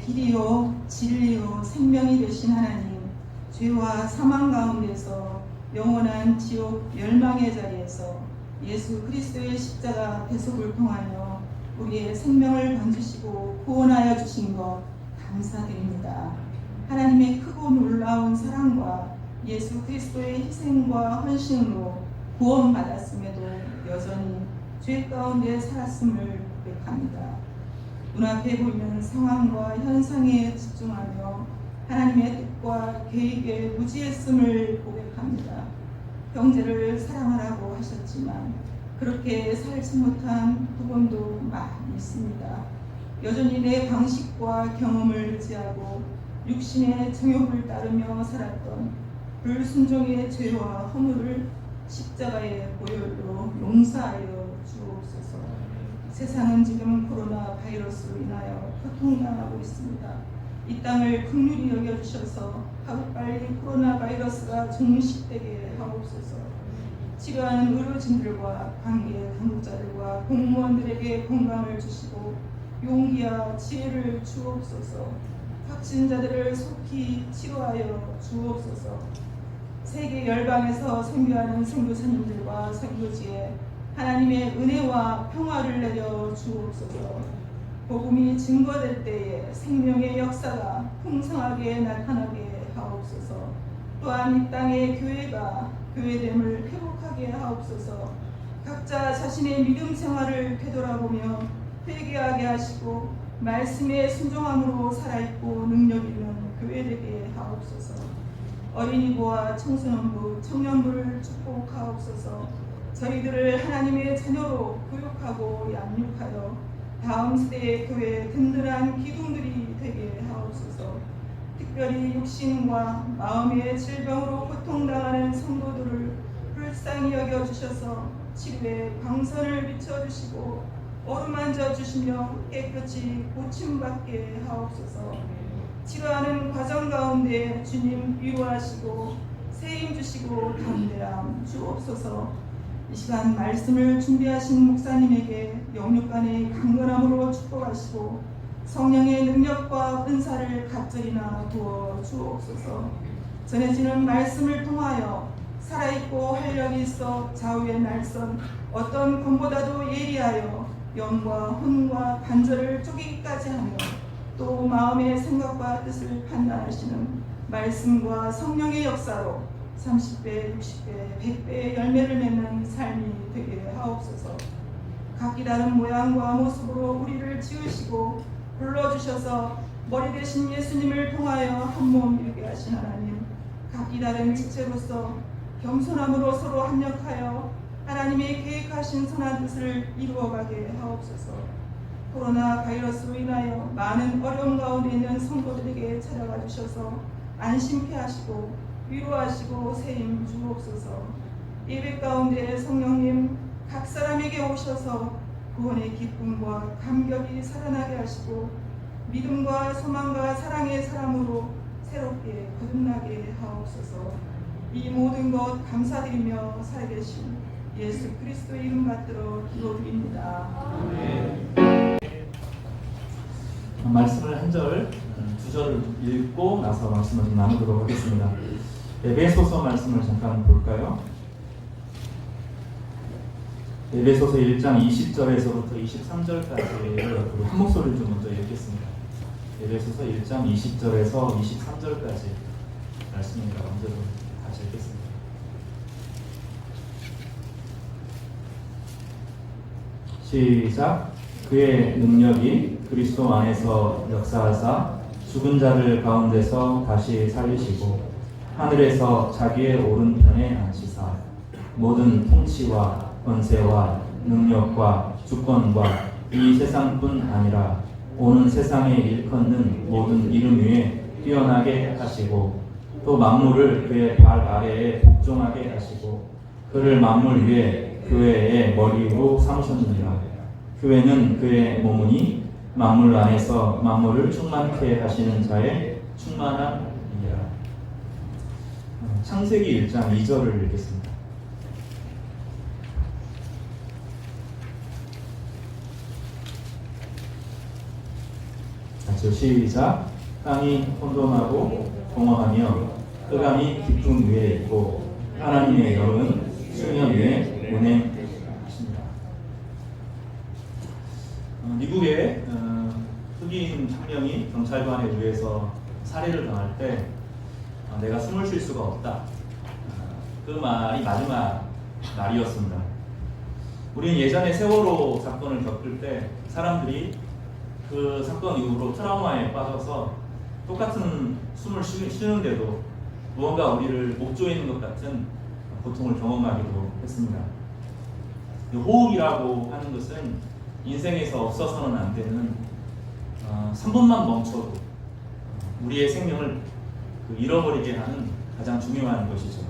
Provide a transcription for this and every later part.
길이요 진리요 생명이 되신 하나님, 죄와 사망 가운데서 영원한 지옥 멸망의 자리에서 예수 그리스도의 십자가 대속을 통하여 우리의 생명을 건지시고 구원하여 주신 것 감사드립니다. 하나님의 크고 놀라운 사랑과 예수 그리스도의 희생과 헌신으로 구원받았음에도 여전히 죄 가운데 살았음을 고백합니다. 눈앞에 보이는 상황과 현상에 집중하며 하나님의 뜻과 계획에 무지했음을 고백합니다. 형제를 사랑하라고 하셨지만 그렇게 살지 못한 부분도 많이 있습니다. 여전히 내 방식과 경험을 의지하고 육신의 정욕을 따르며 살았던 불순종의 죄와 허물을 십자가의 보혈로 용서하여 주옵소서. 세상은 지금 코로나 바이러스로 인하여 고통당하고 있습니다. 이 땅을 긍휼히 여겨주셔서 하루빨리 코로나 바이러스가 종식되게 하옵소서. 치료하는 의료진들과 관계 당국자들과 공무원들에게 건강을 주시고 용기와 지혜를 주옵소서. 확진자들을 속히 치료하여 주옵소서. 세계 열방에서 선교하는 선교사님들과 선교지에 하나님의 은혜와 평화를 내려 주옵소서. 복음이 증거될 때에 생명의 역사가 풍성하게 나타나게 하옵소서. 또한 이 땅의 교회가 교회됨을 회복하게 하옵소서. 각자 자신의 믿음 생활을 되돌아보며 회개하게 하시고 말씀에 순종함으로 살아있고 능력 있는 교회되게 하옵소서. 어린이부와 청소년부, 청년부를 축복하옵소서. 저희들을 하나님의 자녀로 교육하고 양육하여 다음 세대의 교회에 든든한 기둥들이 되게 하옵소서. 특별히 육신과 마음의 질병으로 고통당하는 성도들을 불쌍히 여겨주셔서 치료에 광선을 비춰주시고 어루만져 주시며 깨끗이 고침받게 하옵소서. 치료하는 과정 가운데 주님 위로하시고 세임 주시고 담대함 주옵소서. 이 시간 말씀을 준비하신 목사님에게 영육간의 강건함으로 축복하시고 성령의 능력과 은사를 갑절이나 부어 주옵소서. 전해지는 말씀을 통하여 살아있고 활력이 있어 좌우의 날선 어떤 검보다도 예리하여 영과 혼과 관절을 쪼개기까지 하며 또 마음의 생각과 뜻을 판단하시는 말씀과 성령의 역사로 30배, 60배, 100배의 열매를 맺는 삶이 되게 하옵소서. 각기 다른 모양과 모습으로 우리를 지으시고 불러주셔서 머리 대신 예수님을 통하여 한 몸 이루게 하신 하나님, 각기 다른 지체로서 겸손함으로 서로 합력하여 하나님의 계획하신 선한 뜻을 이루어가게 하옵소서. 코로나 바이러스로 인하여 많은 어려움 가운데 있는 성도들에게 찾아가 주셔서 안심케 하시고 위로하시고 세임 주옵소서. 예배 가운데 성령님 각 사람에게 오셔서 구원의 기쁨과 감격이 살아나게 하시고 믿음과 소망과 사랑의 사람으로 새롭게 거듭나게 하옵소서. 이 모든 것 감사드리며 살아계신 예수 그리스도 이름 받들어 기도드립니다. 말씀을 한 절, 두 절을 읽고 나서 말씀을 좀 나누도록 하겠습니다. 에베소서 말씀을 잠깐 볼까요? 에베소서 1장 20절에서부터 23절까지를 한 목소리를 좀 먼저 읽겠습니다. 에베소서 1장 20절에서 23절까지 말씀입니다. 먼저 같이 읽겠습니다. 시작. 그의 능력이 그리스도 안에서 역사하사 죽은 자를 가운데서 다시 살리시고 하늘에서 자기의 오른편에 앉히사 모든 통치와 권세와 능력과 주권과 이 세상뿐 아니라 오는 세상에 일컫는 모든 이름 위에 뛰어나게 하시고 또 만물을 그의 발 아래에 복종하게 하시고 그를 만물 위에 교회의 머리로 삼으셨느니라. 교회는 그의 몸이니 만물 안에서 만물을 충만케 하시는 자의 충만함이니라. 창세기 1장 2절을 읽겠습니다. 같이 같이요. 시작. 땅이 혼돈하고 공허하며 흑암이 깊은 위에 있고 하나님의 영은 수면 위에 운행하십니다. 미국의 흑인 청년이 경찰관에 의해서 살해를 당할 때 내가 숨을 쉴 수가 없다. 그 말이 마지막 말이었습니다. 우리는 예전에 세월호 사건을 겪을 때 사람들이 그 사건 이후로 트라우마에 빠져서 똑같은 숨을 쉬는데도 무언가 우리를 목조이는 것 같은 고통을 경험하기도 했습니다. 호흡이라고 하는 것은 인생에서 없어서는 안 되는 3분만 멈춰도 우리의 생명을 잃어버리게 하는 가장 중요한 것이죠.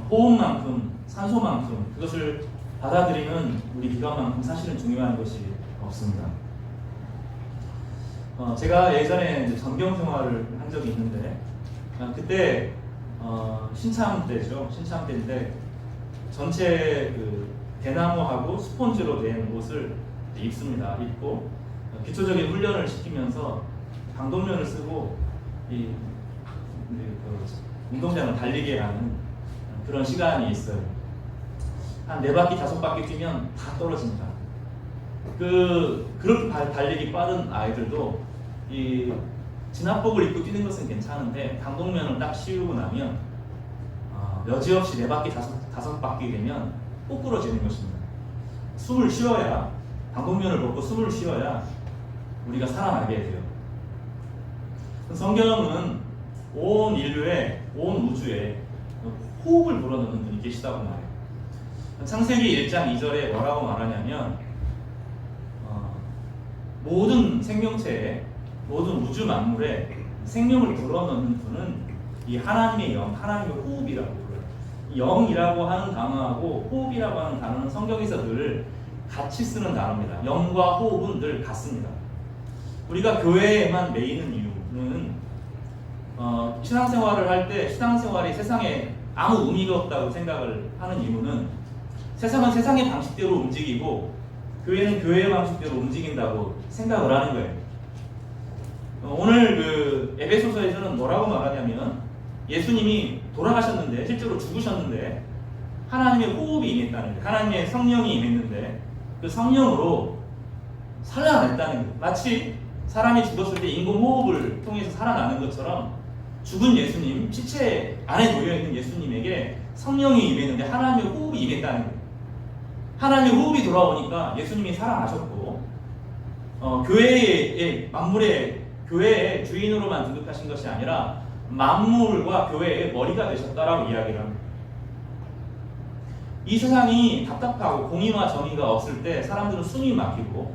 호흡만큼, 산소만큼 그것을 받아들이는 우리 비관만큼 사실은 중요한 것이 없습니다. 제가 예전에 이제 전경 생활을 한 적이 있는데 그때 신참 때죠. 신참 때인데 전체 그 대나무하고 스폰지로 된 옷을 입습니다. 입고 기초적인 훈련을 시키면서 방독면을 쓰고 운동장을 달리게 하는 그런 시간이 있어요. 한 4바퀴, 5바퀴 뛰면 다 떨어집니다. 그렇게 달리기 빠른 아이들도 이 진압복을 입고 뛰는 것은 괜찮은데 방독면을 딱 씌우고 나면 여지없이 4바퀴, 5바퀴 되면 꼬꾸러지는 것입니다. 숨을 쉬어야, 방독면을 벗고 숨을 쉬어야 우리가 살아나게 돼요. 성경은 온 인류에, 온 우주에 호흡을 불어넣는 분이 계시다고 말해요. 창세기 1장 2절에 뭐라고 말하냐면 모든 생명체에, 모든 우주 만물에 생명을 불어넣는 분은 이 하나님의 영, 하나님의 호흡이라고 불러요. 영이라고 하는 단어하고 호흡이라고 하는 단어는 성경에서 늘 같이 쓰는 단어입니다. 영과 호흡은 늘 같습니다. 우리가 교회에만 매이는 이유는 신앙생활을 할 때 신앙생활이 세상에 아무 의미가 없다고 생각을 하는 이유는 세상은 세상의 방식대로 움직이고 교회는 교회의 방식대로 움직인다고 생각을 하는 거예요. 오늘 그 에베소서에서는 뭐라고 말하냐면 예수님이 돌아가셨는데, 실제로 죽으셨는데 하나님의 호흡이 임했다는 거예요. 하나님의 성령이 임했는데 그 성령으로 살아났다는 거예요. 마치 사람이 죽었을 때 인공호흡을 통해서 살아나는 것처럼 죽은 예수님, 시체 안에 놓여있는 예수님에게 성령이 임했는데 하나님의 호흡이 임했다는 거예요. 하나님의 호흡이 돌아오니까 예수님이 살아나셨고 교회의 만물의 교회의 주인으로만 등극하신 것이 아니라 만물과 교회의 머리가 되셨다라고 이야기를 합니다. 이 세상이 답답하고 공의와 정의가 없을 때 사람들은 숨이 막히고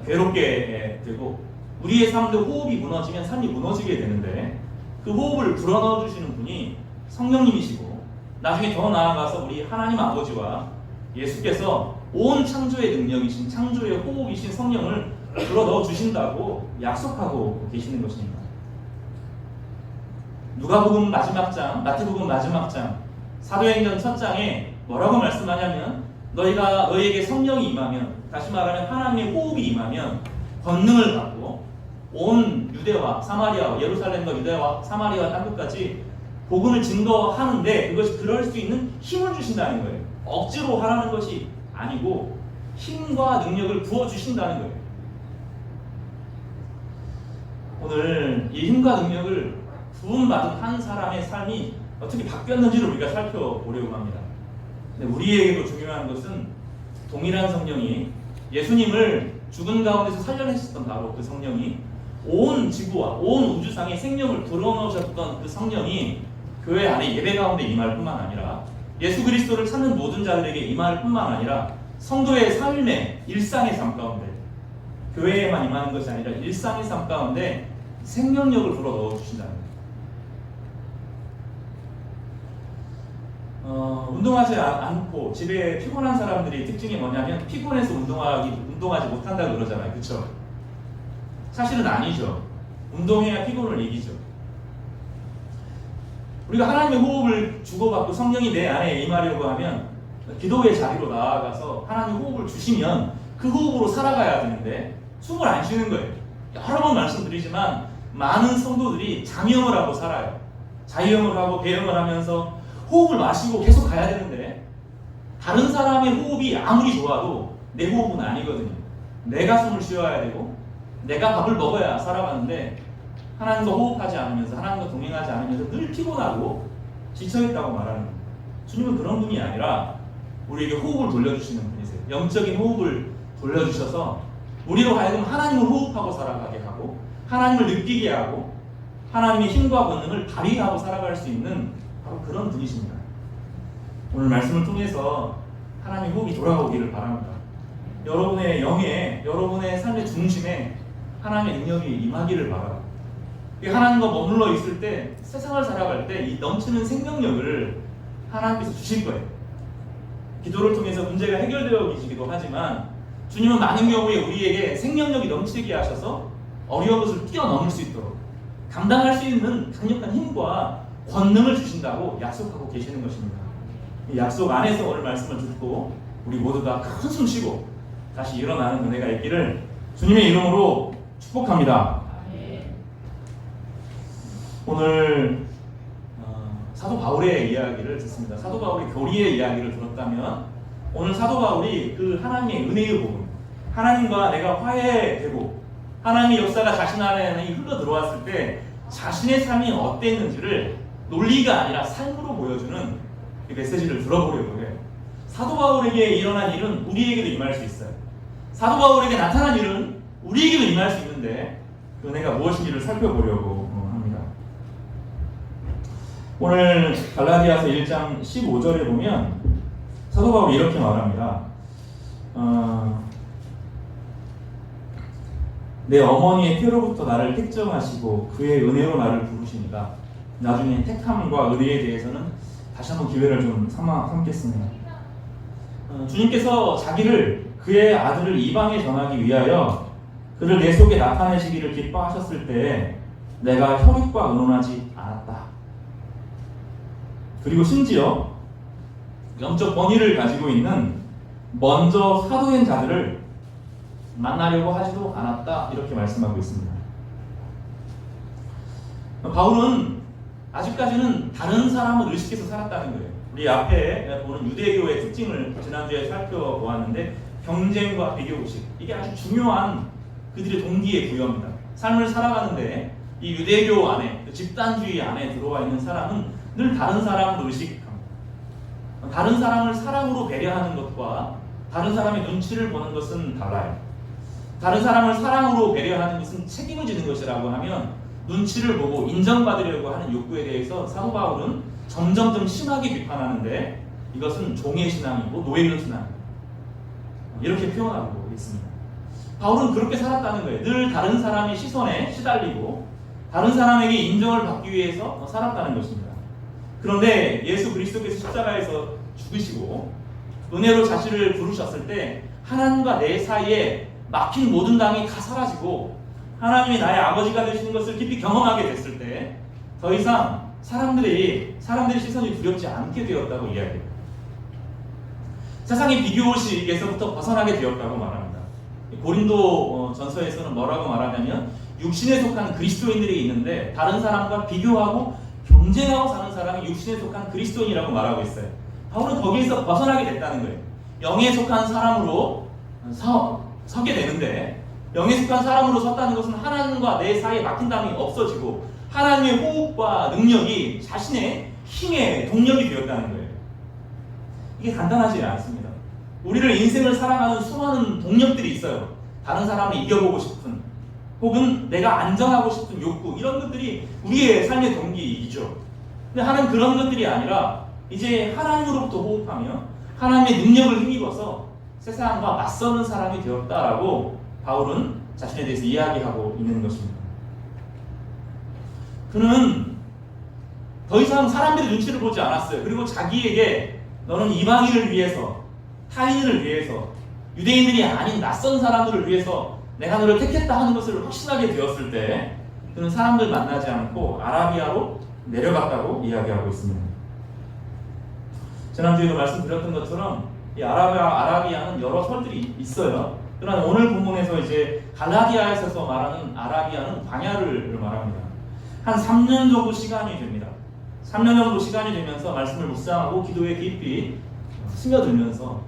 괴롭게 되고 우리의 삶도 호흡이 무너지면 삶이 무너지게 되는데 그 호흡을 불어넣어 주시는 분이 성령님이시고 나중에 더 나아가서 우리 하나님 아버지와 예수께서 온 창조의 능력이신 창조의 호흡이신 성령을 불어넣어 주신다고 약속하고 계시는 것입니다. 누가복음 마지막 장, 마태복음 마지막 장, 사도행전 첫 장에 뭐라고 말씀하냐면 너희에게 성령이 임하면, 다시 말하면 하나님의 호흡이 임하면 권능을 받고 온 유대와 사마리아와 예루살렘과 유대와 사마리아와 땅끝까지 복음을 증거하는데 그것이 그럴 수 있는 힘을 주신다는 거예요. 억지로 하라는 것이 아니고 힘과 능력을 부어주신다는 거예요. 오늘 이 힘과 능력을 부음받은 한 사람의 삶이 어떻게 바뀌었는지를 우리가 살펴보려고 합니다. 근데 우리에게도 중요한 것은 동일한 성령이 예수님을 죽은 가운데서 살려내셨던 바로 그 성령이 온 지구와 온 우주상에 생명을 불어넣으셨던 그 성령이 교회 안에 예배 가운데 임할 뿐만 아니라 예수 그리스도를 찾는 모든 자들에게 임할 뿐만 아니라 성도의 삶의 일상의 삶 가운데 교회에만 임하는 것이 아니라 일상의 삶 가운데 생명력을 불어넣어 주신다는 거예요. 운동하지 않고 집에 피곤한 사람들이 특징이 뭐냐면 피곤해서 운동하지 못한다고 그러잖아요. 그렇죠? 사실은 아니죠. 운동해야 피곤을 이기죠. 우리가 하나님의 호흡을 주고받고 성령이 내 안에 임하려고 하면 기도의 자리로 나아가서 하나님의 호흡을 주시면 그 호흡으로 살아가야 되는데 숨을 안 쉬는 거예요. 여러 번 말씀드리지만 많은 성도들이 장영을 하고 살아요. 자유형을 하고 배영을 하면서 호흡을 마시고 계속 가야 되는데 다른 사람의 호흡이 아무리 좋아도 내 호흡은 아니거든요. 내가 숨을 쉬어야 되고 내가 밥을 먹어야 살아가는데 하나님과 호흡하지 않으면서 하나님과 동행하지 않으면서 늘 피곤하고 지쳐있다고 말하는 거예요. 주님은 그런 분이 아니라 우리에게 호흡을 돌려주시는 분이세요. 영적인 호흡을 돌려주셔서 우리로 하여금 하나님을 호흡하고 살아가게 하고 하나님을 느끼게 하고 하나님의 힘과 권능을 발휘하고 살아갈 수 있는 바로 그런 분이십니다. 오늘 말씀을 통해서 하나님의 호흡이 돌아오기를 바랍니다. 여러분의 영에, 여러분의 삶의 중심에 하나님의 능력이 임하기를 바랍니다. 하나님과 머물러 있을 때, 세상을 살아갈 때 이 넘치는 생명력을 하나님께서 주실 거예요. 기도를 통해서 문제가 해결되어 계시기도 하지만 주님은 많은 경우에 우리에게 생명력이 넘치게 하셔서 어려운 것을 뛰어넘을 수 있도록 감당할 수 있는 강력한 힘과 권능을 주신다고 약속하고 계시는 것입니다. 이 약속 안에서 오늘 말씀을 듣고 우리 모두가 큰 숨 쉬고 다시 일어나는 은혜가 있기를 주님의 이름으로 축복합니다. 오늘 사도 바울의 이야기를 듣습니다. 사도 바울이 교리의 이야기를 들었다면 오늘 사도 바울이 그 하나님의 은혜의 복음, 하나님과 내가 화해되고 하나님의 역사가 자신 안에 흘러 들어왔을 때 자신의 삶이 어땠는지를 논리가 아니라 삶으로 보여주는 이 메시지를 들어보려고 해요. 사도 바울에게 일어난 일은 우리에게도 임할 수 있어요. 사도 바울에게 나타난 일은 우리에게도 임할 수 있는데 그 은혜가 무엇인지를 살펴보려고 합니다. 오늘 갈라디아서 1장 15절에 보면 사도 바울이 이렇게 말합니다. 내 어머니의 태로부터 나를 택정하시고 그의 은혜로 나를 부르시니까 나중에 택함과 의리에 대해서는 다시 한번 기회를 좀 삼겠습니다. 주님께서 자기를 그의 아들을 이방에 전하기 위하여 그를 내 속에 나타내시기를 기뻐하셨을 때 내가 혈육과 의논하지 않았다. 그리고 심지어 영적 권위를 가지고 있는 먼저 사도된 자들을 만나려고 하지도 않았다. 이렇게 말씀하고 있습니다. 바울은 아직까지는 다른 사람을 의식해서 살았다는 거예요. 우리 앞에 보는 유대교의 특징을 지난주에 살펴보았는데 경쟁과 비교의식, 이게 아주 중요한 그들의 동기의 부여입니다. 삶을 살아가는데 이 유대교 안에, 집단주의 안에 들어와 있는 사람은 늘 다른 사람을 의식합니다. 다른 사람을 사랑으로 배려하는 것과 다른 사람의 눈치를 보는 것은 달라요. 다른 사람을 사랑으로 배려하는 것은 책임을 지는 것이라고 하면 눈치를 보고 인정받으려고 하는 욕구에 대해서 사도 바울은 점점 심하게 비판하는데 이것은 종의 신앙이고 노예의 신앙입니다. 이렇게 표현하고 있습니다. 바울은 그렇게 살았다는 거예요. 늘 다른 사람의 시선에 시달리고 다른 사람에게 인정을 받기 위해서 살았다는 것입니다. 그런데 예수 그리스도께서 십자가에서 죽으시고 은혜로 자신을 부르셨을 때 하나님과 내 사이에 막힌 모든 당이 다 사라지고 하나님이 나의 아버지가 되시는 것을 깊이 경험하게 됐을 때 더 이상 사람들의 시선이 두렵지 않게 되었다고 이야기해요. 세상의 비교의식에서부터 벗어나게 되었다고 말합니다. 고린도 전서에서는 뭐라고 말하냐면 육신에 속한 그리스도인들이 있는데 다른 사람과 비교하고 경쟁하고 사는 사람이 육신에 속한 그리스도인이라고 말하고 있어요. 바울은 거기에서 벗어나게 됐다는 거예요. 영에 속한 사람으로 서게 되는데 영에 속한 사람으로 섰다는 것은 하나님과 내 사이에 막힌 담이 없어지고 하나님의 호흡과 능력이 자신의 힘의 동력이 되었다는 거예요. 이게 간단하지 않습니다. 우리를 인생을 살아가는 수많은 동력들이 있어요. 다른 사람을 이겨보고 싶은 혹은 내가 안정하고 싶은 욕구, 이런 것들이 우리의 삶의 동기이죠. 근데 하나는 그런 것들이 아니라 이제 하나님으로부터 호흡하며 하나님의 능력을 힘입어서 세상과 맞서는 사람이 되었다라고 바울은 자신에 대해서 이야기하고 있는 것입니다. 그는 더 이상 사람들의 눈치를 보지 않았어요. 그리고 자기에게 너는 이방인을 위해서, 타인을 위해서, 유대인들이 아닌 낯선 사람들을 위해서 내가 너를 택했다 하는 것을 확신하게 되었을 때 그는 사람들 만나지 않고 아라비아로 내려갔다고 이야기하고 있습니다. 지난주에도 말씀드렸던 것처럼 이 아라비아는 여러 설들이 있어요. 그러나 오늘 본문에서 이제 갈라디아에서 말하는 아라비아는 광야를 말합니다. 한 3년 정도 시간이 됩니다. 3년 정도 시간이 되면서 말씀을 묵상하고 기도에 깊이 스며들면서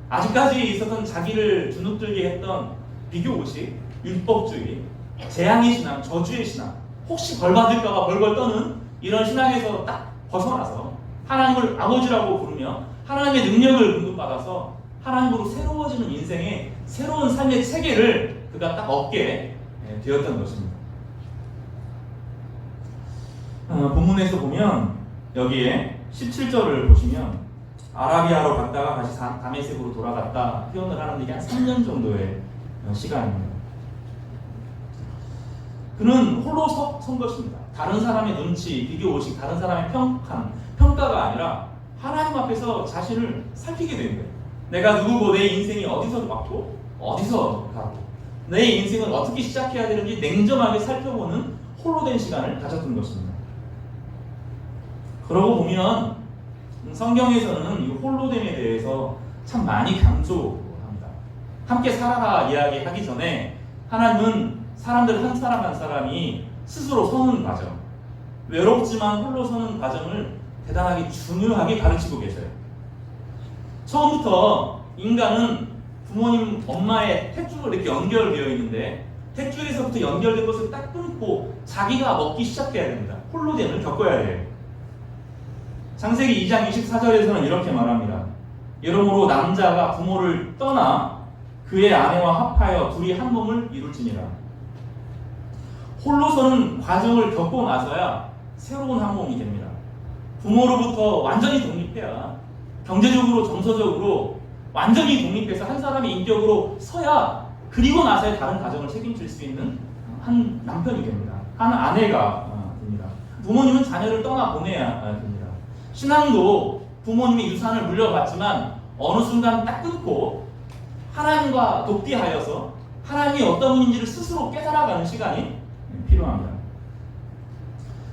아직까지 있었던 자기를 주눅들게 했던 비교의식, 율법주의, 재앙의 신앙, 저주의 신앙, 혹시 벌 받을까봐 벌벌 떠는 이런 신앙에서 딱 벗어나서 하나님을 아버지라고 부르며 하나님의 능력을 공급받아서 하나님으로 새로워지는 인생의 새로운 삶의 체계를 그가 딱 얻게 되었던 것입니다. 본문에서 보면 여기에 17절을 보시면 아라비아로 갔다가 다시 다메섹으로 돌아갔다 표현을 하는데 이게 한 3년 정도의 시간입니다. 그는 홀로 선 것입니다. 다른 사람의 눈치, 비교의식, 다른 사람의 평가가 아니라 하나님 앞에서 자신을 살피게 된 거예요. 내가 누구고 내 인생이 어디서 왔고 어디서 가고 내 인생을 어떻게 시작해야 되는지 냉정하게 살펴보는 홀로 된 시간을 가졌던 것입니다. 그러고 보면 성경에서는 이 홀로됨에 대해서 참 많이 강조합니다. 함께 살아라 이야기하기 전에 하나님은 사람들 한 사람 한 사람이 스스로 서는 과정, 외롭지만 홀로 서는 과정을 대단하게 중요하게 가르치고 계셔요. 처음부터 인간은 부모님, 엄마의 탯줄로 이렇게 연결되어 있는데 탯줄에서부터 연결된 것을 딱 끊고 자기가 먹기 시작해야 됩니다. 홀로됨을 겪어야 해요. 창세기 2장 24절에서는 이렇게 말합니다. 이러므로 남자가 부모를 떠나 그의 아내와 합하여 둘이 한 몸을 이룰지니라. 홀로 서는 과정을 겪고 나서야 새로운 한 몸이 됩니다. 부모로부터 완전히 독립해야 경제적으로 정서적으로 완전히 독립해서 한 사람의 인격으로 서야 그리고 나서야 다른 가정을 책임질 수 있는 한 남편이 됩니다. 한 아내가 됩니다. 부모님은 자녀를 떠나보내야 됩니다. 신앙도 부모님의 유산을 물려받지만 어느 순간 딱 끊고 하나님과 독대하여서 하나님이 어떤 분인지를 스스로 깨달아가는 시간이 필요합니다.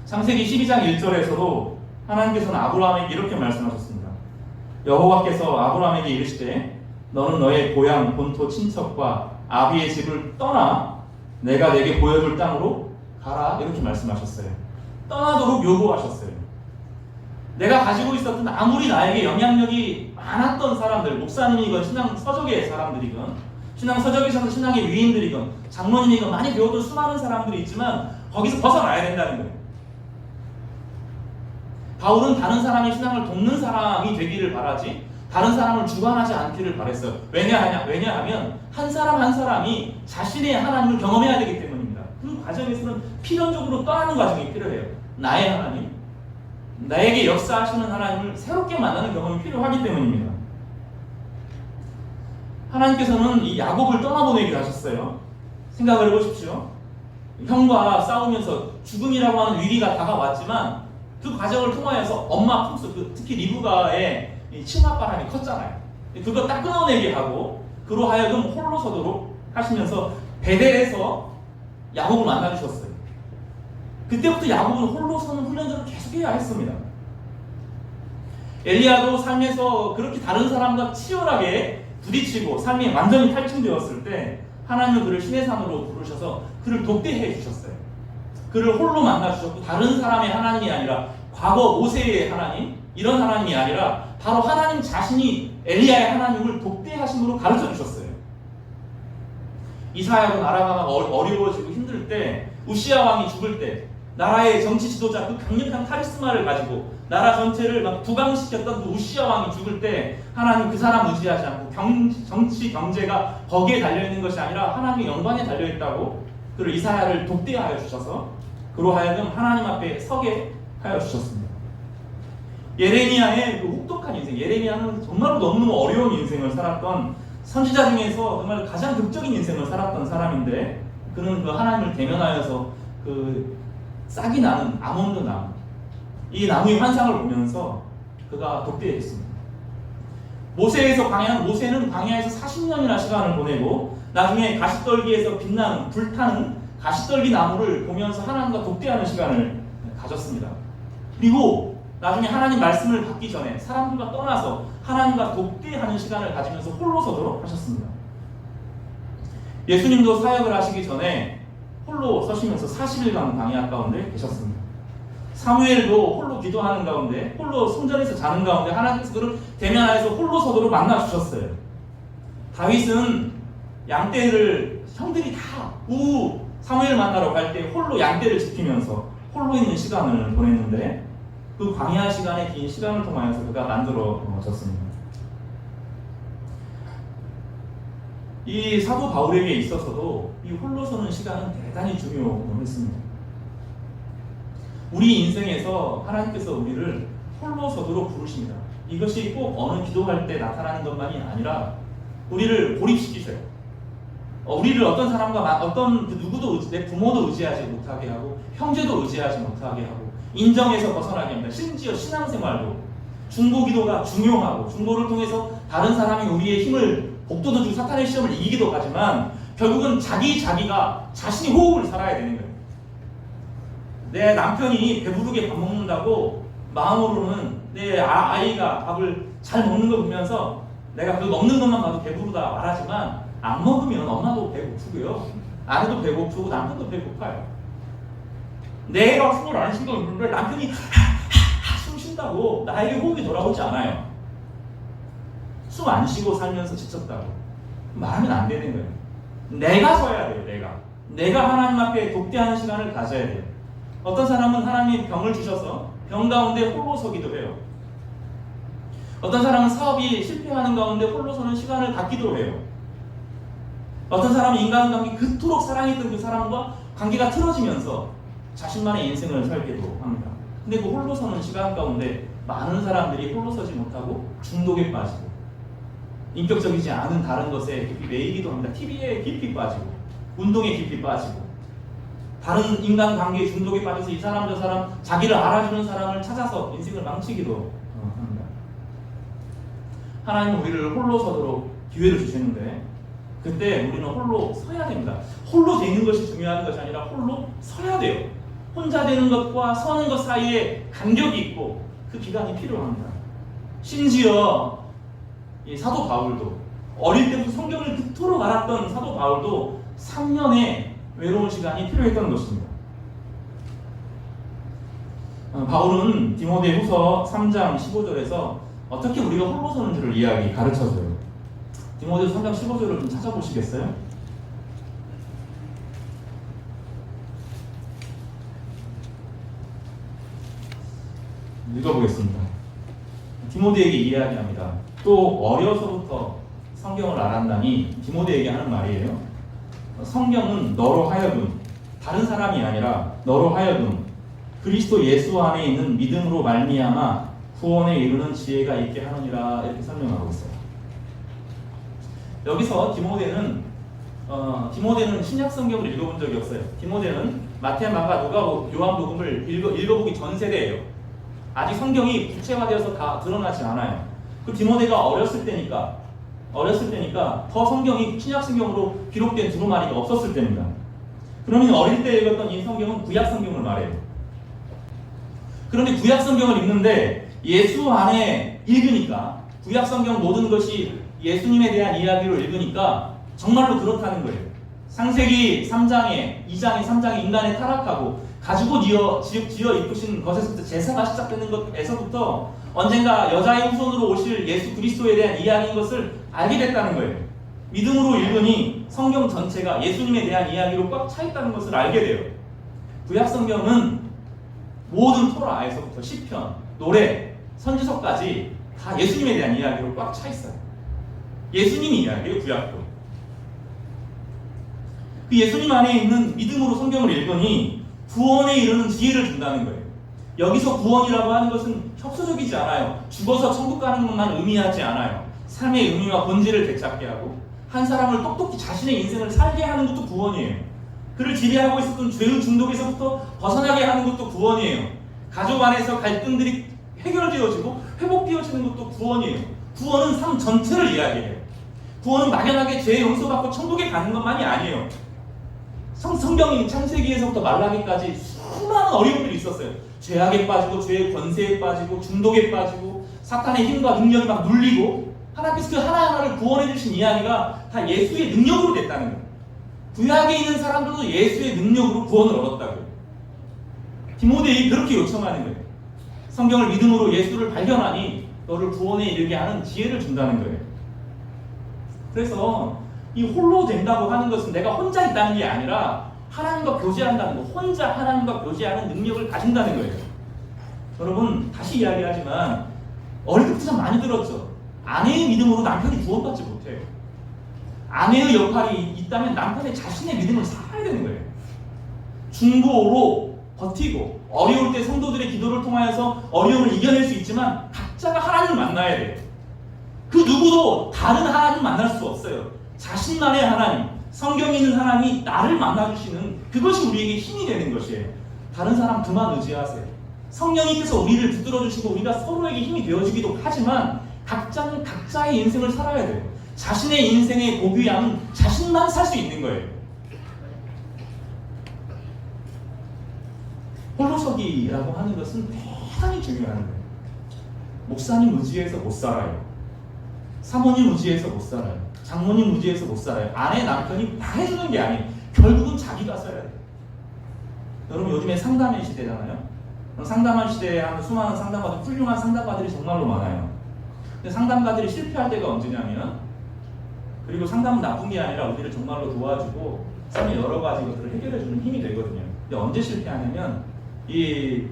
창세기 12장 1절에서도 하나님께서는 아브라함에게 이렇게 말씀하셨습니다. 여호와께서 아브라함에게 이르시되 너는 너의 고향 본토 친척과 아비의 집을 떠나 내가 내게 보여줄 땅으로 가라 이렇게 말씀하셨어요. 떠나도록 요구하셨어요. 내가 가지고 있었던 아무리 나에게 영향력이 많았던 사람들, 목사님이건 신앙 서적의 사람들이건 신앙 서적에서 신앙의 위인들이건 장로님이건 많이 배웠던 수많은 사람들이 있지만 거기서 벗어나야 된다는 거예요. 바울은 다른 사람의 신앙을 돕는 사람이 되기를 바라지 다른 사람을 주관하지 않기를 바랬어요. 왜냐하면 한 사람 한 사람이 자신의 하나님을 경험해야 되기 때문입니다. 그 과정에서는 필연적으로 떠나는 과정이 필요해요. 나의 하나님, 나에게 역사하시는 하나님을 새롭게 만나는 경험이 필요하기 때문입니다. 하나님께서는 이 야곱을 떠나보내기로 하셨어요. 생각을 해보십시오. 형과 싸우면서 죽음이라고 하는 위기가 다가왔지만 그 과정을 통하여서 엄마 품속, 특히 리브가의 치맛바람이 컸잖아요. 그거 딱 끊어내게 하고 그로 하여금 홀로 서도록 하시면서 베델에서 야곱을 만나주셨어요. 그때부터 야곱은 홀로 서는 훈련들을 계속해야 했습니다. 엘리야도 삶에서 그렇게 다른 사람과 치열하게 부딪히고 삶이 완전히 탈진되었을 때 하나님은 그를 시내산으로 부르셔서 그를 독대해 주셨어요. 그를 홀로 만나주셨고 다른 사람의 하나님이 아니라 과거 모세의 하나님 이런 하나님이 아니라 바로 하나님 자신이 엘리야의 하나님을 독대하심으로 가르쳐 주셨어요. 이사야로 나라가 어려워지고 힘들 때 우시야 왕이 죽을 때 나라의 정치 지도자 그 강력한 카리스마를 가지고 나라 전체를 막 부강시켰던 그 우시야 왕이 죽을 때 하나님 그 사람 의지하지 않고 정치 경제가 거기에 달려있는 것이 아니라 하나님의 영광에 달려있다고 그를 이사야를 독대하여 주셔서 그로 하여금 하나님 앞에 서게 하여 주셨습니다. 예레미야의 그 혹독한 인생, 예레미야는 정말로 너무너무 어려운 인생을 살았던 선지자 중에서 정말 가장 극적인 인생을 살았던 사람인데 그는 그 하나님을 대면하여서 그 싹이 나는 아몬드 나무 이 나무의 환상을 보면서 그가 독대했습니다. 모세는 광야에서 40년이나 시간을 보내고 나중에 가시떨기에서 빛나는 불타는 가시떨기 나무를 보면서 하나님과 독대하는 시간을 가졌습니다. 그리고 나중에 하나님 말씀을 받기 전에 사람들과 떠나서 하나님과 독대하는 시간을 가지면서 홀로 서도록 하셨습니다. 예수님도 사역을 하시기 전에 홀로 서시면서 40일간 광야 가운데 계셨습니다. 사무엘도 홀로 기도하는 가운데, 홀로 성전에서 자는 가운데 하나님께서 그를 대면하여서 홀로 서도록 만나 주셨어요. 다윗은 양떼를 형들이 다 사무엘 만나러 갈 때 홀로 양떼를 지키면서 홀로 있는 시간을 보냈는데, 그 광야 시간의 긴 시간을 통하여서 그가 만들어졌습니다. 이 사도 바울에게 있어서도 이 홀로 서는 시간은 대단히 중요했습니다. 우리 인생에서 하나님께서 우리를 홀로 서도록 부르십니다. 이것이 꼭 어느 기도할 때 나타나는 것만이 아니라 우리를 고립시키세요. 우리를 어떤 사람과 어떤 누구도 내 부모도 의지하지 못하게 하고 형제도 의지하지 못하게 하고 인정에서 벗어나게 합니다. 심지어 신앙생활도 중보기도가 중요하고 중보를 통해서 다른 사람이 우리의 힘을 복돋워주고 사탄의 시험을 이기기도 하지만 결국은 자기가 자신이 호흡을 살아야 되는 거예요. 내 남편이 배부르게 밥 먹는다고 마음으로는 내 아이가 밥을 잘 먹는 거 보면서 내가 그 먹는 것만 봐도 배부르다 말하지만 안 먹으면 엄마도 배고프고요, 아내도 배고프고 남편도 배고파요. 내가 숨을 안 쉬고 있는데 남편이 숨 쉰다고 나에게 호흡이 돌아오지 않아요. 숨 안 쉬고 살면서 지쳤다고 말하면 안 되는 거예요. 내가 서야 돼요. 내가 하나님 앞에 독대하는 시간을 가져야 돼요. 어떤 사람은 하나님이 병을 주셔서 병 가운데 홀로 서기도 해요. 어떤 사람은 사업이 실패하는 가운데 홀로 서는 시간을 갖기도 해요. 어떤 사람은 인간관계 그토록 사랑했던 그 사람과 관계가 틀어지면서 자신만의 인생을 살기도 합니다. 근데 그 홀로 서는 시간 가운데 많은 사람들이 홀로 서지 못하고 중독에 빠지고 인격적이지 않은 다른 것에 깊이 매이기도 합니다. TV에 깊이 빠지고 운동에 깊이 빠지고 다른 인간관계에 중독에 빠져서 이 사람 저 사람 자기를 알아주는 사람을 찾아서 인생을 망치기도 합니다. 하나님은 우리를 홀로 서도록 기회를 주시는데 그때 우리는 홀로 서야 됩니다. 홀로 되는 것이 중요한 것이 아니라 홀로 서야 돼요. 혼자 되는 것과 서는 것 사이에 간격이 있고 그 기간이 필요합니다. 심지어 이 사도 바울도 어릴 때부터 성경을 그토록 알았던 사도 바울도 3년의 외로운 시간이 필요했던 것입니다. 바울은 디모데후서 3장 15절에서 어떻게 우리가 홀로 서는지를 가르쳐줘요. 디모데후서 3장 15절을 좀 찾아보시겠어요? 읽어보겠습니다. 디모데에게 이야기합니다. 또 어려서부터 성경을 알았다니 디모데에게 하는 말이에요. 성경은 너로 하여금, 다른 사람이 아니라 너로 하여금 그리스도 예수 안에 있는 믿음으로 말미암아 구원에 이르는 지혜가 있게 하느니라, 이렇게 설명하고 있어요. 여기서 디모데는 신약 성경을 읽어본 적이 없어요. 디모데는 마태, 마가, 누가, 요한복음을 읽어보기 전 세대예요. 아직 성경이 구체화되어서 다 드러나지 않아요. 그 디모데가 어렸을 때니까 더 성경이 신약 성경으로 기록된 두루마리가 없었을 때입니다. 그러면 어릴 때 읽었던 이 성경은 구약 성경을 말해요. 그런데 구약 성경을 읽는데 예수 안에 읽으니까, 구약 성경 모든 것이 예수님에 대한 이야기로 읽으니까 정말로 그렇다는 거예요. 창세기 3장에 2장에 3장에 인간의 타락하고 가지고 지어 입으신 것에서부터 제사가 시작되는 것에서부터 언젠가 여자의 후손으로 오실 예수 그리스도에 대한 이야기인 것을 알게 됐다는 거예요. 믿음으로 읽으니 성경 전체가 예수님에 대한 이야기로 꽉 차 있다는 것을 알게 돼요. 구약 성경은 모든 토라에서부터 시편, 노래, 선지서까지 다 예수님에 대한 이야기로 꽉 차 있어요. 예수님 이야기예요, 구약도. 그 예수님 안에 있는 믿음으로 성경을 읽으니 구원에 이르는 지혜를 준다는 거예요. 여기서 구원이라고 하는 것은 협소적이지 않아요. 죽어서 천국 가는 것만 의미하지 않아요. 삶의 의미와 본질을 되찾게 하고 한 사람을 똑똑히 자신의 인생을 살게 하는 것도 구원이에요. 그를 지배하고 있었던 죄의 중독에서부터 벗어나게 하는 것도 구원이에요. 가족 안에서 갈등들이 해결되어지고 회복되어지는 것도 구원이에요. 구원은 삶 전체를 이야기해요. 구원은 막연하게 죄 용서받고 천국에 가는 것만이 아니에요. 성경이 창세기에서부터 말라기까지 수많은 어려움들이 있었어요. 죄악에 빠지고 죄의 권세에 빠지고 중독에 빠지고 사탄의 힘과 능력이 막 눌리고 하나님께서 그 하나하나를 구원해 주신 이야기가 다 예수의 능력으로 됐다는 거예요. 구약에 있는 사람들도 예수의 능력으로 구원을 얻었다고요. 디모데이 그렇게 요청하는 거예요. 성경을 믿음으로 예수를 발견하니 너를 구원에 이르게 하는 지혜를 준다는 거예요. 그래서 이 홀로 된다고 하는 것은 내가 혼자 있다는 게 아니라 하나님과 교제한다는 거, 혼자 하나님과 교제하는 능력을 가진다는 거예요. 여러분 다시 이야기하지만 어릴 때부터 참 많이 들었죠. 아내의 믿음으로 남편이 구원받지 못해요. 아내의 역할이 있다면 남편의 자신의 믿음을 살아야 되는 거예요. 중보로 버티고 어려울 때 성도들의 기도를 통하여서 어려움을 이겨낼 수 있지만 각자가 하나님을 만나야 돼요. 그 누구도 다른 하나님 만날 수 없어요. 자신만의 하나님, 성경에 있는 하나님이 나를 만나주시는 그것이 우리에게 힘이 되는 것이에요. 다른 사람 그만 의지하세요. 성령님께서 우리를 붙들어주시고 우리가 서로에게 힘이 되어주기도 하지만 각자는 각자의 인생을 살아야 돼요. 자신의 인생의 고귀함은 자신만 살 수 있는 거예요. 홀로서기라고 하는 것은 대단히 중요한 거예요. 목사님 의지해서 못 살아요. 사모님 의지해서 못 살아요. 장모님 의지해서 못 살아요. 아내, 남편이 다 해주는 게 아니에요. 결국은 자기가 써야 돼요. 여러분 요즘에 상담의 시대잖아요. 상담한 시대에 하는 수많은 상담가들, 훌륭한 상담가들이 정말로 많아요. 근데 상담가들이 실패할 때가 언제냐면, 그리고 상담은 나쁜 게 아니라 우리를 정말로 도와주고 삶의 여러 가지 것들을 해결해주는 힘이 되거든요. 근데 언제 실패하냐면 이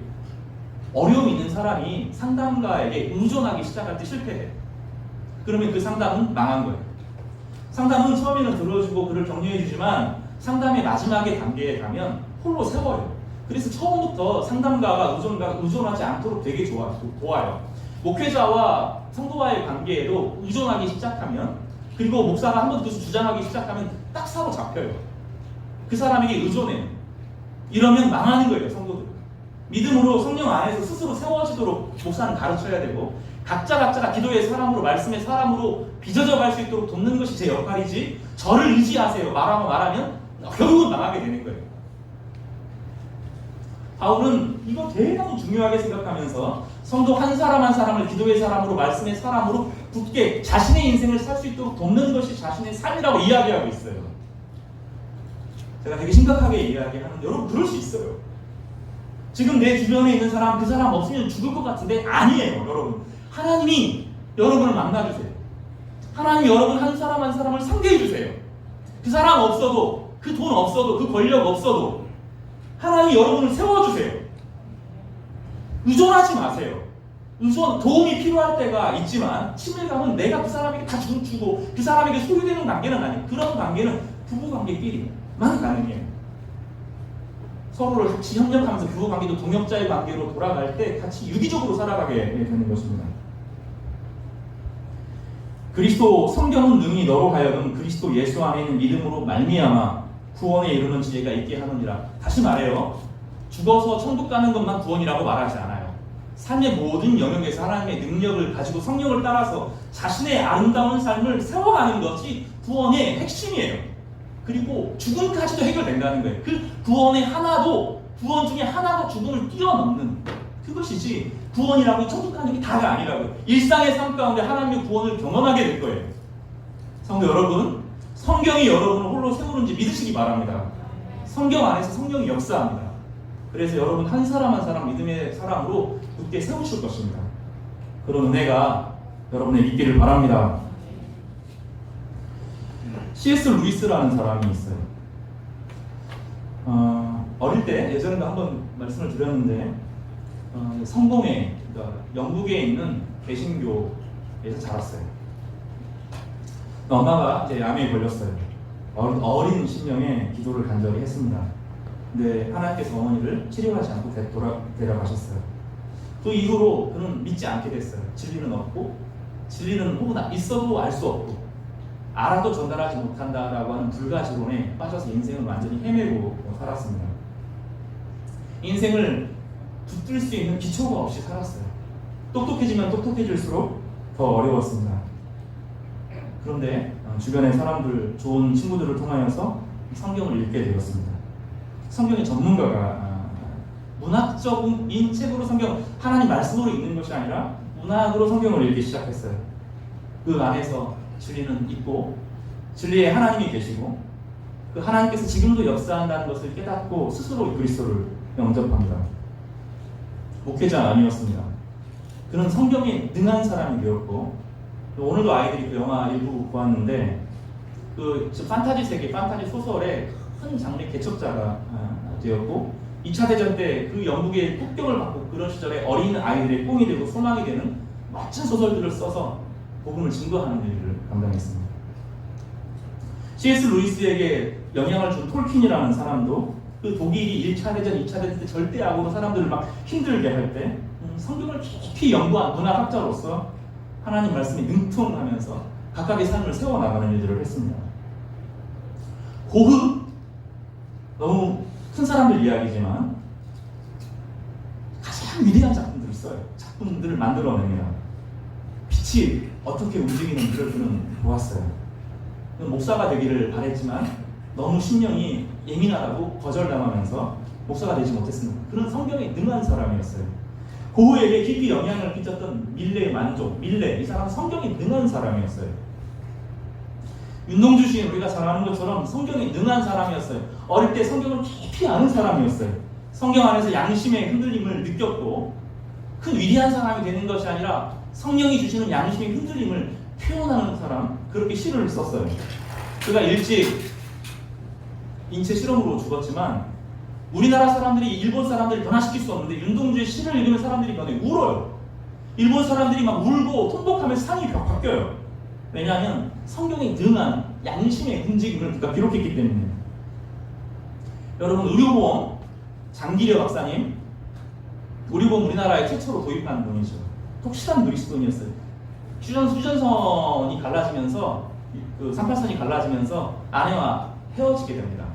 어려움이 있는 사람이 상담가에게 의존하기 시작할 때 실패해요. 그러면 그 상담은 망한 거예요. 상담은 처음에는 들어주고 그를 격려해주지만 상담의 마지막의 단계에 가면 홀로 세워요. 그래서 처음부터 상담가가 의존하지 않도록 되게 도와요. 목회자와 성도와의 관계에도 의존하기 시작하면, 그리고 목사가 한 번 그것을 주장하기 시작하면 딱 사로잡혀요. 그 사람에게 의존해요. 이러면 망하는 거예요, 성도들. 믿음으로 성령 안에서 스스로 세워지도록 목사는 가르쳐야 되고, 각자가 기도의 사람으로, 말씀의 사람으로 빚어져 갈 수 있도록 돕는 것이 제 역할이지, 저를 의지하세요 말하면 결국은 망하게 되는 거예요. 바울은 이거 대단히 중요하게 생각하면서 성도 한 사람 한 사람을 기도의 사람으로, 말씀의 사람으로 굳게 자신의 인생을 살 수 있도록 돕는 것이 자신의 삶이라고 이야기하고 있어요. 제가 되게 심각하게 이야기하는데 여러분 그럴 수 있어요. 지금 내 주변에 있는 사람, 그 사람 없으면 죽을 것 같은데 아니에요. 여러분 하나님이 여러분을 만나주세요. 하나님이 여러분 한 사람 한 사람을 상대해주세요. 그 사람 없어도, 그 돈 없어도, 그 권력 없어도 하나님이 여러분을 세워주세요. 의존하지 마세요. 도움이 필요할 때가 있지만 친밀감은 내가 그 사람에게 다 주고 그 사람에게 소유되는 관계는 아니에요. 그런 관계는 부부관계끼리만 가능해요. 서로를 같이 협력하면서 부부관계도 동역자의 관계로 돌아갈 때 같이 유기적으로 살아가게 되는 것입니다. 그리스도 성경은 능히 너로 하여금 그리스도 예수 안에 있는 믿음으로 말미암아 구원에 이르는 지혜가 있게 하느니라. 다시 말해요. 죽어서 천국 가는 것만 구원이라고 말하지 않아요. 삶의 모든 영역에서 하나님의 능력을 가지고 성령을 따라서 자신의 아름다운 삶을 세워가는 것이 구원의 핵심이에요. 그리고 죽음까지도 해결된다는 거예요. 그 구원 중에 하나도 죽음을 뛰어넘는 그것이지, 구원이라고 천국 가는 게 다가 아니라고요. 일상의 삶 가운데 하나님의 구원을 경험하게 될 거예요. 성도 여러분, 성경이 여러분을 홀로 세우는지 믿으시기 바랍니다. 성경 안에서 성령이 역사합니다. 그래서 여러분 한 사람 한 사람 믿음의 사람으로 굳게 세우실 것입니다. 그런 은혜가 여러분의 있기를 바랍니다. C.S. 루이스라는 사람이 있어요. 어릴 때 예전에도 한번 말씀을 드렸는데 성공회, 그러니까 영국에 있는 개신교에서 자랐어요. 엄마가 이제 암에 걸렸어요. 어린 신령에 기도를 간절히 했습니다. 근데 하나님께서 어머니를 치료하지 않고 데려가셨어요. 그 이후로 그는 믿지 않게 됐어요. 진리는 없고, 진리는 혹은 있어도 알 수 없고, 알아도 전달하지 못한다라고 하는 불가지론에 빠져서 인생을 완전히 헤매고 살았습니다. 인생을 붙들 수 있는 기초가 없이 살았어요. 똑똑해지면 똑똑해질수록 더 어려웠습니다. 그런데 주변의 사람들, 좋은 친구들을 통하여서 성경을 읽게 되었습니다. 성경의 전문가가 문학적인 책으로 성경, 하나님 말씀으로 읽는 것이 아니라 문학으로 성경을 읽기 시작했어요. 그 안에서 진리는 있고 진리에 하나님이 계시고 그 하나님께서 지금도 역사한다는 것을 깨닫고 스스로 그리스도를 영접합니다. 목회자 아니었습니다. 그는 성경에 능한 사람이 되었고, 오늘도 아이들이 그 영화 일부 보았는데, 그 판타지 세계, 판타지 소설의 큰 장르 개척자가 되었고, 2차 대전 때 그 영국의 폭격을 받고 그런 시절에 어린 아이들의 꿈이 되고 소망이 되는 멋진 소설들을 써서 복음을 증거하는 일을 감당했습니다. C.S. 루이스에게 영향을 준 톨킨이라는 사람도 그 독일이 1차 대전, 2차 대전 때 절대 악으로 사람들을 막 힘들게 할 때 성경을 깊이 연구한 문학학자로서 하나님 말씀에 능통하면서 각각의 삶을 세워나가는 일들을 했습니다. 고흐, 너무 큰 사람들 이야기지만 가장 위대한 작품들을 써요. 작품들을 만들어냅니다. 빛이 어떻게 움직이는지를 그는 보았어요. 목사가 되기를 바랬지만 너무 신령이 예민하다고 거절당하면서 목사가 되지 못했습니다. 그런 성경에 능한 사람이었어요. 고흐에게 깊이 영향을 끼쳤던 밀레의 만족, 밀레, 이 사람은 성경에 능한 사람이었어요. 윤동주 시인, 우리가 잘 아는 것처럼 성경에 능한 사람이었어요. 어릴 때 성경을 깊이 아는 사람이었어요. 성경 안에서 양심의 흔들림을 느꼈고, 큰 위대한 사람이 되는 것이 아니라 성령이 주시는 양심의 흔들림을 표현하는 사람, 그렇게 시를 썼어요. 그가 일찍 인체 실험으로 죽었지만 우리나라 사람들이 일본 사람들을 변화시킬 수 없는데 윤동주의 시를 읽으면 사람들이 변해 울어요. 일본 사람들이 막 울고 통곡하면서 상이 바뀌어요. 왜냐하면 성경에 능한 양심의 움직임을 그가 기록했기 때문에. 여러분, 의료보험 장기려 박사님, 의료보험 우리나라에 최초로 도입한 분이죠. 독실한 그리스도인이었어요. 휴전선이 갈라지면서, 그 38선이 갈라지면서 아내와 헤어지게 됩니다.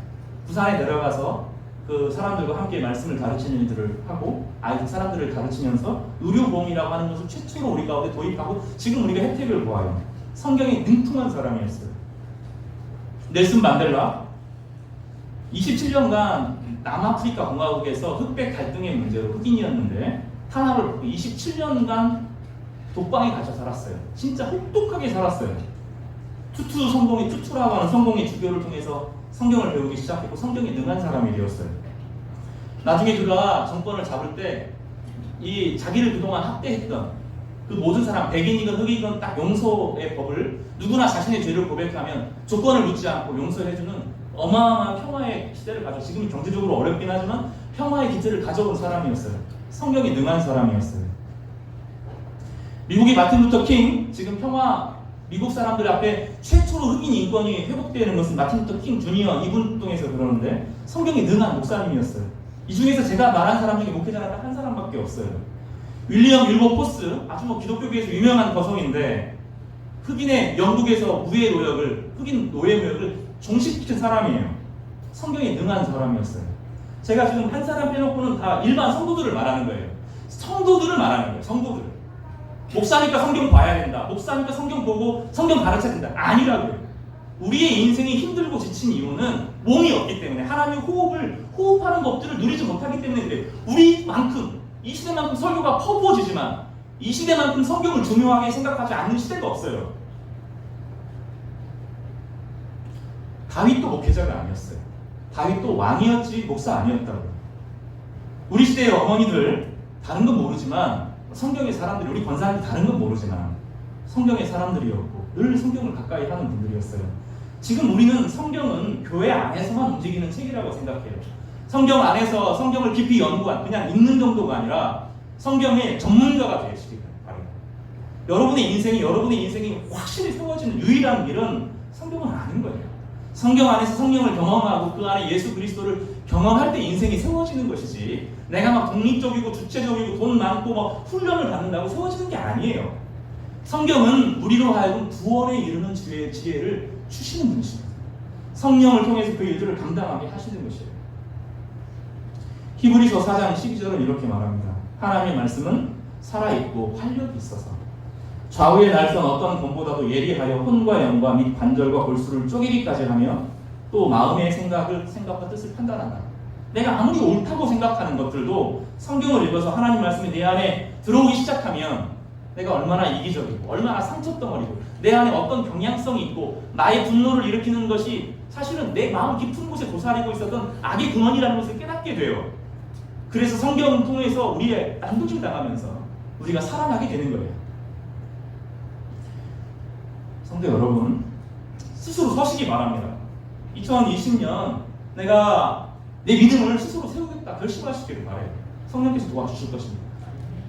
부산에 내려가서 그 사람들과 함께 말씀을 가르치는 일들을 하고 아이들 사람들을 가르치면서 의료보험이라고 하는 것을 최초로 우리 가운데 도입하고 지금 우리가 혜택을 보아요. 성경에 능통한 사람이었어요. 넬슨 만델라 27년간 남아프리카 공화국에서 흑백 갈등의 문제로 흑인이었는데 탄압을 받고 27년간 독방에 갇혀 살았어요. 진짜 혹독하게 살았어요. 투투 성공의 투투라고 하는 성공의 주교를 통해서 성경을 배우기 시작했고 성경에 능한 사람이 되었어요. 나중에 그가 정권을 잡을 때 이 자기를 그동안 학대했던 그 모든 사람, 백인이건 흑인이건 딱 용서의 법을 누구나 자신의 죄를 고백하면 조건을 묻지 않고 용서해주는 어마어마한 평화의 시대를 가져, 지금 경제적으로 어렵긴 하지만 평화의 기제를 가져온 사람이었어요. 성경에 능한 사람이었어요. 미국의 마틴 루터 킹, 지금 미국 사람들 앞에 최초로 흑인 인권이 회복되는 것은 마틴 루터 킹 주니어 이분 통해서 그러는데 성경에 능한 목사님이었어요. 이 중에서 제가 말한 사람 중에 목회자가 딱 한 사람밖에 없어요. 윌리엄 윌버포스, 아주 기독교계에서 유명한 거성인데 흑인의 영국에서 무예 노역을, 흑인 노예 노역을 종식시킨 사람이에요. 성경에 능한 사람이었어요. 제가 지금 한 사람 빼놓고는 다 일반 성도들을 말하는 거예요. 성도들을 말하는 거예요. 성도들. 목사니까 성경 봐야 된다. 목사니까 성경 보고 성경 가르쳐야 된다. 아니라고요. 우리의 인생이 힘들고 지친 이유는 몸이 없기 때문에 하나님의 호흡하는 법들을 누리지 못하기 때문에 그래요. 우리만큼, 이 시대만큼 설교가 퍼부어지지만 이 시대만큼 성경을 중요하게 생각하지 않는 시대가 없어요. 다윗도 목회자가 아니었어요. 다윗도 왕이었지 목사 아니었다고요. 우리 시대의 어머니들 다른 건 모르지만 성경의 사람들이, 우리 권사님들 다른 건 모르지만 성경의 사람들이었고 늘 성경을 가까이 하는 분들이었어요. 지금 우리는 성경은 교회 안에서만 움직이는 책이라고 생각해요. 성경 안에서 성경을 깊이 연구한, 그냥 읽는 정도가 아니라 성경의 전문가가 되시기 바랍니다. 여러분의 인생이 확실히 세워지는 유일한 길은 성경은 아닌 거예요. 성경 안에서 성령을 경험하고 그 안에 예수 그리스도를 경험할 때 인생이 세워지는 것이지, 내가 막 독립적이고 주체적이고 돈 많고 막 훈련을 받는다고 세워지는 게 아니에요. 성경은 우리로 하여금 구원에 이르는 지혜를 주시는 분이십니다. 성령을 통해서 그 일들을 감당하게 하시는 것이에요. 히브리서 4장 12절은 이렇게 말합니다. 하나님의 말씀은 살아있고 활력이 있어서 좌우의 날선 어떤 검보다도 예리하여 혼과 영과 및 관절과 골수를 쪼개기까지 하며 또 마음의 생각과 뜻을 판단한다. 내가 아무리 옳다고 생각하는 것들도 성경을 읽어서 하나님 말씀이 내 안에 들어오기 시작하면 내가 얼마나 이기적이고 얼마나 상처덩어리고 내 안에 어떤 경향성이 있고 나의 분노를 일으키는 것이 사실은 내 마음 깊은 곳에 도사리고 있었던 악의 근원이라는 것을 깨닫게 돼요. 그래서 성경을 통해서 우리의 난도질 당하면서 우리가 살아나게 되는 거예요. 성도 여러분, 스스로 서시기 바랍니다. 2020년 내가 내 믿음을 스스로 세우겠다 결심하시기를 바라요. 성령께서 도와주실 것입니다.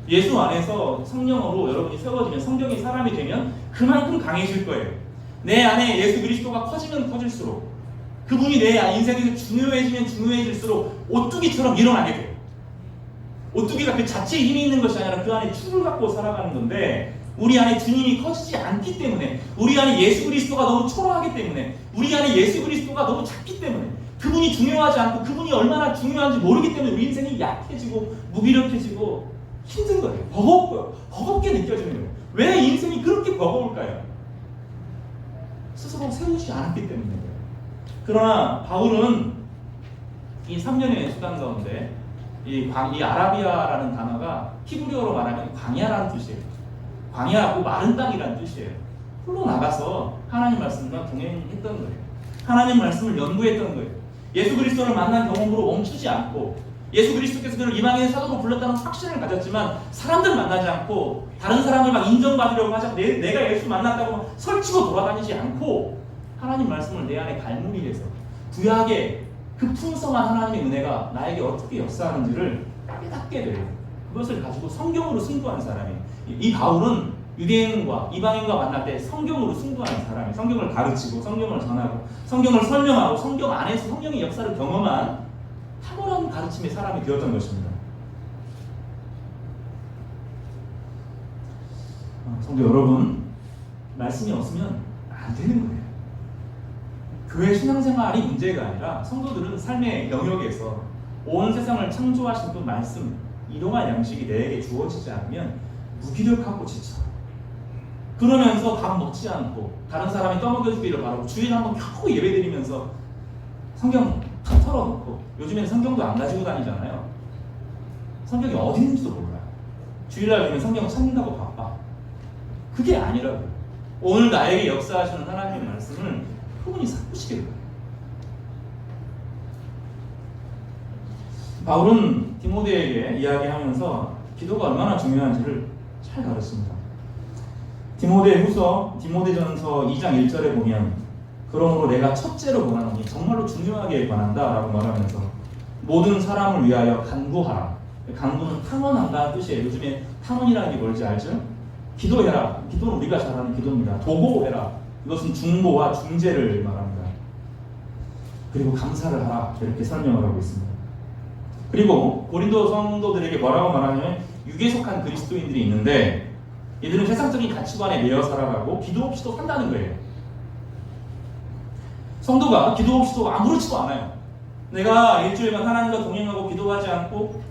예수 안에서 성령으로 여러분이 세워지면, 성경이 사람이 되면 그만큼 강해질 거예요. 내 안에 예수 그리스도가 커지면 커질수록, 그분이 내 인생에서 중요해지면 중요해질수록 오뚜기처럼 일어나게 돼요. 오뚜기가 그 자체에 힘이 있는 것이 아니라 그 안에 축을 갖고 살아가는 건데, 우리 안에 주님이 커지지 않기 때문에, 우리 안에 예수 그리스도가 너무 초라하기 때문에, 우리 안에 예수 그리스도가 너무 작기 때문에, 그분이 중요하지 않고 그분이 얼마나 중요한지 모르기 때문에 우리 인생이 약해지고 무기력해지고 힘든 거예요. 버겁게 느껴지는 거예요. 왜 인생이 그렇게 버거울까요? 스스로 세우지 않았기 때문이에요. 그러나 바울은 이 3년의 수단 가운데 이 아라비아라는 단어가 히브리어로 말하면 광야라는 뜻이에요. 광야하고 마른 땅이라는 뜻이에요. 홀로 나가서 하나님 말씀과 동행했던 거예요. 하나님 말씀을 연구했던 거예요. 예수 그리스도를 만난 경험으로 멈추지 않고, 예수 그리스도께서 그를 이방인의 사도로 불렀다는 확신을 가졌지만 사람들 만나지 않고, 다른 사람을 막 인정받으려고 하자 내가 예수 만났다고 설치고 돌아다니지 않고, 하나님 말씀을 내 안에 갈무리해서 구약의 그 풍성한 하나님의 은혜가 나에게 어떻게 역사하는지를 깨닫게 돼요. 그것을 가지고 성경으로 승부하는 사람이에요. 이 바울은 유대인과 이방인과 만날 때 성경으로 승부하는 사람이에요. 성경을 가르치고 성경을 전하고 성경을 설명하고 성경 안에서 성령의 역사를 경험한 탁월한 가르침의 사람이 되었던 것입니다. 성도 여러분, 말씀이 없으면 안 되는 거예요. 교회 신앙생활이 문제가 아니라 성도들은 삶의 영역에서 온 세상을 창조하신 그 말씀, 일용할 양식이 내게 주어지지 않으면 무기력하고 지쳐. 그러면서 밥 먹지 않고 다른 사람이 떠먹여주기를 바라고 주일에 한번 겨우 예배드리면서 성경 탁 털어놓고, 요즘에는 성경도 안 가지고 다니잖아요. 성경이 어디 있는지도 몰라요. 주일날 되면 성경을 찾는다고 바빠. 그게 아니라고요. 오늘 나에게 역사하시는 하나님의 말씀을 그분이 삼으시게 돼요. 바울은 디모데에게 이야기하면서 기도가 얼마나 중요한지를 잘 가르칩니다. 디모데전서 2장 1절에 보면, 그러므로 내가 첫째로 권하노니, 정말로 중요하게 권한다 라고 말하면서 모든 사람을 위하여 간구하라. 간구는 탐원한다는 뜻이에요. 요즘에 탐원이라는 게 뭔지 알죠? 기도해라. 기도는 우리가 잘 아는 기도입니다. 도보해라. 이것은 중보와 중재를 말합니다. 그리고 감사를 하라. 이렇게 설명을 하고 있습니다. 그리고 고린도 성도들에게 뭐라고 말하냐면, 육에 속한 그리스도인들이 있는데 이들은 세상적인 가치관에 매여 살아가고 기도 없이도 산다는 거예요. 성도가 기도 없이도 아무렇지도 않아요. 내가 일주일간 하나님과 동행하고 기도하지 않고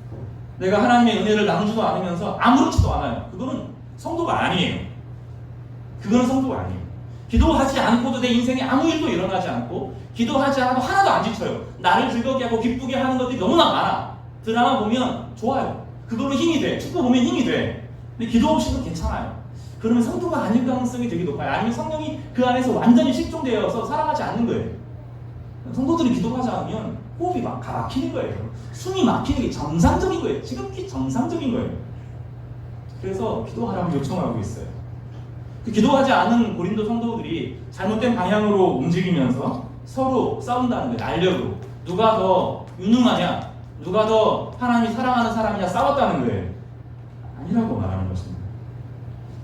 내가 하나님의 은혜를 나누지도 않으면서 아무렇지도 않아요. 그거는 성도가 아니에요. 그거는 성도가 아니에요. 기도하지 않고도 내 인생에 아무 일도 일어나지 않고, 기도하지 않아도 하나도 안 지쳐요. 나를 즐겁게 하고 기쁘게 하는 것들이 너무나 많아. 드라마 보면 좋아요. 그걸로 힘이 돼. 축구 보면 힘이 돼. 근데 기도 없이도 괜찮아요. 그러면 성도가 아닐 가능성이 되게 높아요. 아니면 성령이 그 안에서 완전히 실종되어서 살아가지 않는 거예요. 성도들이 기도하지 않으면 호흡이 막 막히는 거예요. 숨이 막히는 게 정상적인 거예요. 지극히 정상적인 거예요. 그래서 기도하라고 요청하고 있어요. 그 기도하지 않은 고린도 성도들이 잘못된 방향으로 움직이면서 서로 싸운다는 거예요. 알력으로. 누가 더 유능하냐, 누가 더 하나님이 사랑하는 사람이냐 싸웠다는 거예요. 아니라고 말하는 것입니다.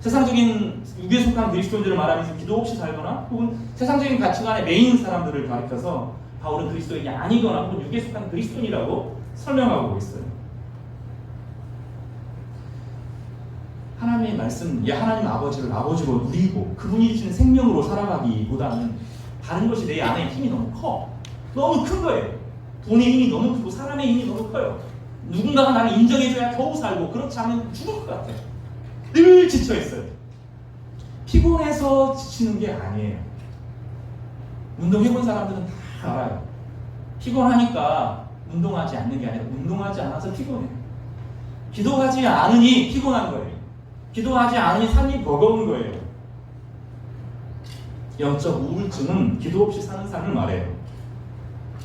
세상적인 육에 속한 그리스도인들을 말하면서 기도 없이 살거나 혹은 세상적인 가치관에 매인 사람들을 가리켜서 바울은 그리스도인이 아니거나 혹은 육에 속한 그리스도인이라고 설명하고 있어요. 하나님의 말씀, 하나님 아버지를 아버지로 누리고 그분이 주시는 생명으로 살아가기보다는 다른 것이 내 안에 힘이 너무 커. 너무 큰 거예요. 돈의 힘이 너무 크고 사람의 힘이 너무 커요. 누군가가 나를 인정해줘야 겨우 살고, 그렇지 않으면 죽을 것 같아요. 늘 지쳐있어요. 피곤해서 지치는 게 아니에요. 운동해본 사람들은 다 알아요. 피곤하니까 운동하지 않는 게 아니라 운동하지 않아서 피곤해요. 기도하지 않으니 피곤한 거예요. 기도하지 않으니 삶이 버거운 거예요. 영적 우울증은 기도 없이 사는 삶을 말해요.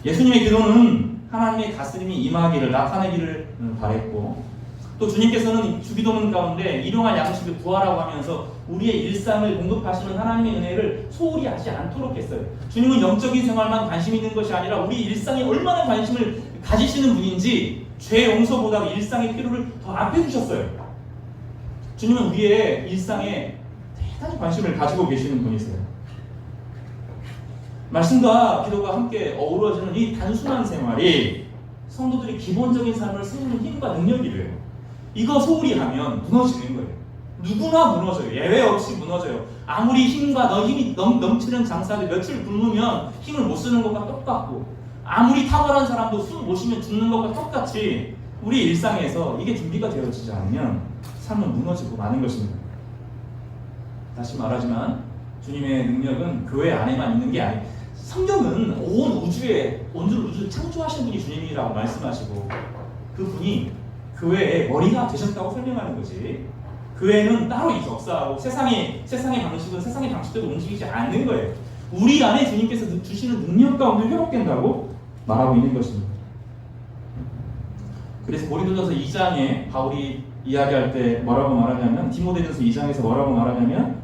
예수님의 기도는 하나님의 다스림이 임하기를 나타내기를 바랬고, 또 주님께서는 주기도문 가운데 일용할 양식을 구하라고 하면서 우리의 일상을 공급하시는 하나님의 은혜를 소홀히 하지 않도록 했어요. 주님은 영적인 생활만 관심 있는 것이 아니라 우리 일상에 얼마나 관심을 가지시는 분인지 죄 용서보다 일상의 필요를 더 앞에 두셨어요. 주님은 우리의 일상에 대단히 관심을 가지고 계시는 분이세요. 말씀과 기도가 함께 어우러지는 이 단순한 생활이 성도들이 기본적인 삶을 세우는 힘과 능력이래요. 이거 소홀히 하면 무너지는 거예요. 누구나 무너져요. 예외 없이 무너져요. 아무리 힘이 넘치는 장사들 며칠 굶으면 힘을 못 쓰는 것과 똑같고, 아무리 탁월한 사람도 숨 못 쉬면 죽는 것과 똑같이 우리 일상에서 이게 준비가 되어지지 않으면 삶은 무너지고 마는 것입니다. 다시 말하지만 주님의 능력은 교회 안에만 있는 게 아니에요. 성경은 온 우주를 창조하신 분이 주님이라고 말씀하시고, 그분이 교회의 머리가 되셨다고 설명하는 거지, 교회는 따로 역사하고 세상의 방식은 세상의 방식대로 움직이지 않는 거예요. 우리 안에 주님께서 주시는 능력 가운데 회복된다고 말하고 있는 것입니다. 그래서 고린도전서 2장에 바울이 이야기할 때 뭐라고 말하냐면, 디모데전서 2장에서 뭐라고 말하냐면,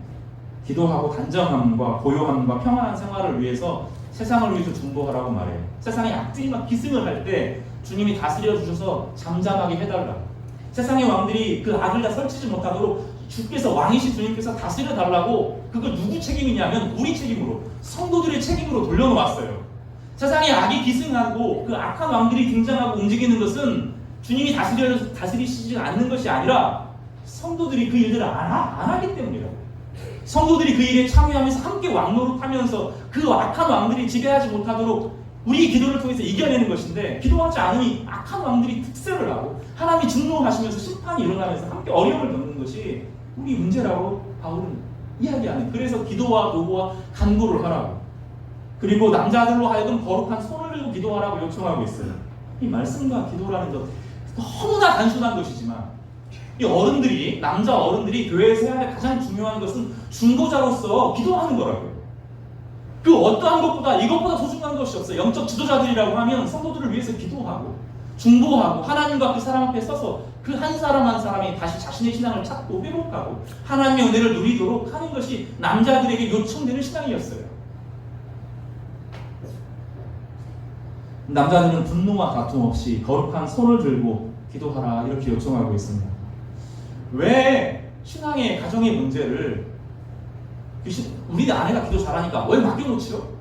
기도하고 단정함과 고요함과 평안한 생활을 위해서 세상을 위해서 중보하라고 말해요. 세상의 악들이 막 기승을 할 때 주님이 다스려 주셔서 잠잠하게 해달라고. 세상의 왕들이 그 악을 다 설치지 못하도록 주께서, 왕이신 주님께서 다스려 달라고. 그걸 누구 책임이냐면 우리 책임으로, 성도들의 책임으로 돌려놓았어요. 세상의 악이 기승하고 그 악한 왕들이 등장하고 움직이는 것은 주님이 다스리시지 않는 것이 아니라 성도들이 그 일들을 안 하기 때문이라고. 성도들이 그 일에 참여하면서 함께 왕노릇하면서 그 악한 왕들이 지배하지 못하도록 우리 기도를 통해서 이겨내는 것인데, 기도하지 않으니 악한 왕들이 특세를 하고 하나님이 진노하시면서 심판이 일어나면서 함께 어려움을 겪는 것이 우리 문제라고 바울은 이야기하는. 그래서 기도와 도구와 간구를 하라고, 그리고 남자들로 하여금 거룩한 손을 들고 기도하라고 요청하고 있어요. 이 말씀과 기도라는 것 너무나 단순한 것이지만, 이 어른들이, 남자 어른들이 교회에서 해야 할 가장 중요한 것은 중보자로서 기도하는 거라고요. 그 어떠한 것보다, 이것보다 소중한 것이 없어요. 영적 지도자들이라고 하면 성도들을 위해서 기도하고 중보하고 하나님과 그 사람 앞에 서서 그 한 사람 한 사람이 다시 자신의 신앙을 찾고 회복하고 하나님의 은혜를 누리도록 하는 것이 남자들에게 요청되는 신앙이었어요. 남자들은 분노와 다툼 없이 거룩한 손을 들고 기도하라, 이렇게 요청하고 있습니다. 왜 신앙의 가정의 문제를 우리 아내가 기도 잘하니까 왜 맡겨놓지요?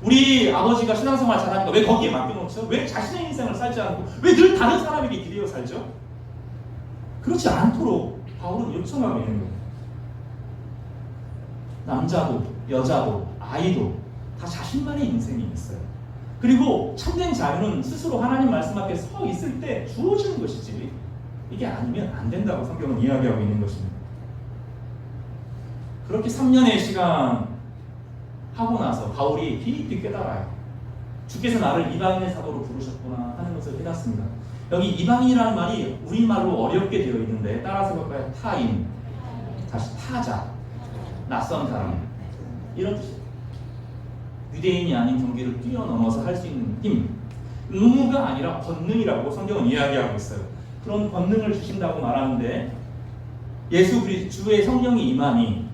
우리 아버지가 신앙생활 잘하니까 왜 거기에 맡겨놓지요? 왜 자신의 인생을 살지 않고 왜 늘 다른 사람에게 기대어 살죠? 그렇지 않도록 바울은 요청하고 있는 거예요. 남자도 여자도 아이도 다 자신만의 인생이 있어요. 그리고 참된 자유는 스스로 하나님 말씀 앞에 서 있을 때 주어지는 것이지, 이게 아니면 안 된다고 성경은 이야기하고 있는 것입니다. 그렇게 3년의 시간 하고 나서 바울이 깊이 깨달아요. 주께서 나를 이방인의 사도로 부르셨구나 하는 것을 깨닫습니다. 여기 이방인이라는 말이 우리말로 어렵게 되어 있는데 따라서 볼까요? 타인, 다시 타자, 낯선 사람, 이런 뜻이에요. 유대인이 아닌 경계를 뛰어넘어서 할 수 있는 힘, 의무가 아니라 권능이라고 성경은 이야기하고 있어요. 그런 권능을 주신다고 말하는데, 예수 그리스도 주의 성령이 임하니